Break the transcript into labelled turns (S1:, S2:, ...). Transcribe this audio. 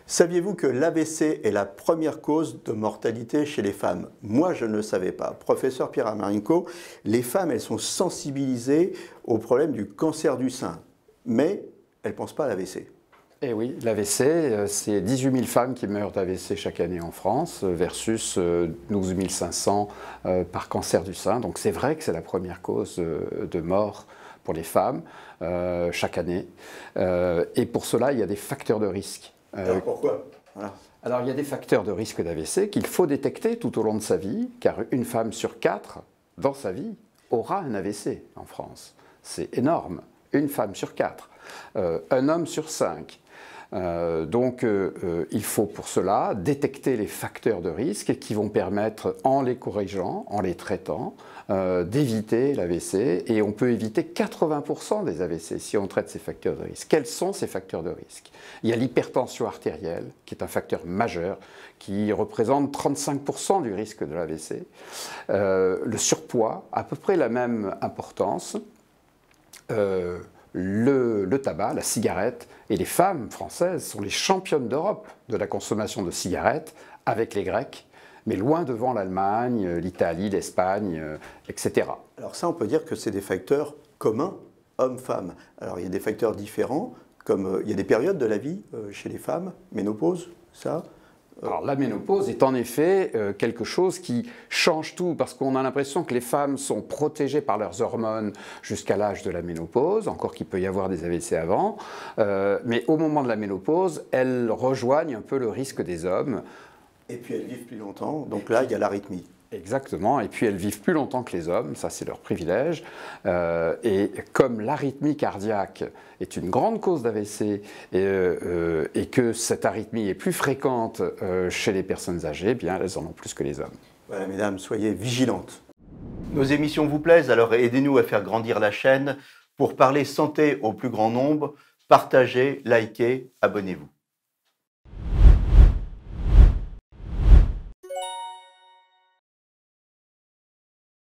S1: Saviez-vous que l'AVC est la première cause de mortalité chez les femmes? Moi, je ne le savais pas. Professeur Pierre Amarinko, les femmes, elles sont sensibilisées au problème du cancer du sein, mais elles ne pensent pas à l'AVC.
S2: Eh oui, l'AVC, c'est 18 000 femmes qui meurent d'AVC chaque année en France versus 12 500 par cancer du sein. Donc c'est vrai que c'est la première cause de mort pour les femmes chaque année. Et pour cela, il y a des facteurs de risque.
S1: Alors pourquoi? Voilà.
S2: Alors il y a des facteurs de risque d'AVC qu'il faut détecter tout au long de sa vie, car une femme sur 4 dans sa vie aura un AVC en France. C'est énorme, une femme sur 4, un homme sur 5. Donc il faut pour cela détecter les facteurs de risque qui vont permettre, en les corrigeant, en les traitant, d'éviter l'AVC, et on peut éviter 80% des AVC si on traite ces facteurs de risque. Quels sont ces facteurs de risque? Il y a l'hypertension artérielle, qui est un facteur majeur, qui représente 35% du risque de l'AVC. Le surpoids, à peu près la même importance. Le tabac, la cigarette, et les femmes françaises sont les championnes d'Europe de la consommation de cigarettes avec les Grecs, mais loin devant l'Allemagne, l'Italie, l'Espagne, etc.
S1: Alors ça, on peut dire que c'est des facteurs communs, hommes-femmes. Alors il y a des facteurs différents, comme il y a des périodes de la vie chez les femmes, ménopause, ça.
S2: Alors la ménopause est en effet quelque chose qui change tout, parce qu'on a l'impression que les femmes sont protégées par leurs hormones jusqu'à l'âge de la ménopause, encore qu'il peut y avoir des AVC avant, mais au moment de la ménopause, elles rejoignent un peu le risque des hommes.
S1: Et puis elles vivent plus longtemps, donc là il y a l'arythmie.
S2: Exactement, et puis elles vivent plus longtemps que les hommes, ça c'est leur privilège, et comme l'arythmie cardiaque est une grande cause d'AVC et que cette arythmie est plus fréquente chez les personnes âgées, eh bien elles en ont plus que les hommes.
S1: Voilà, mesdames, soyez vigilantes. Nos émissions vous plaisent, alors aidez-nous à faire grandir la chaîne. Pour parler santé au plus grand nombre, partagez, likez, abonnez-vous.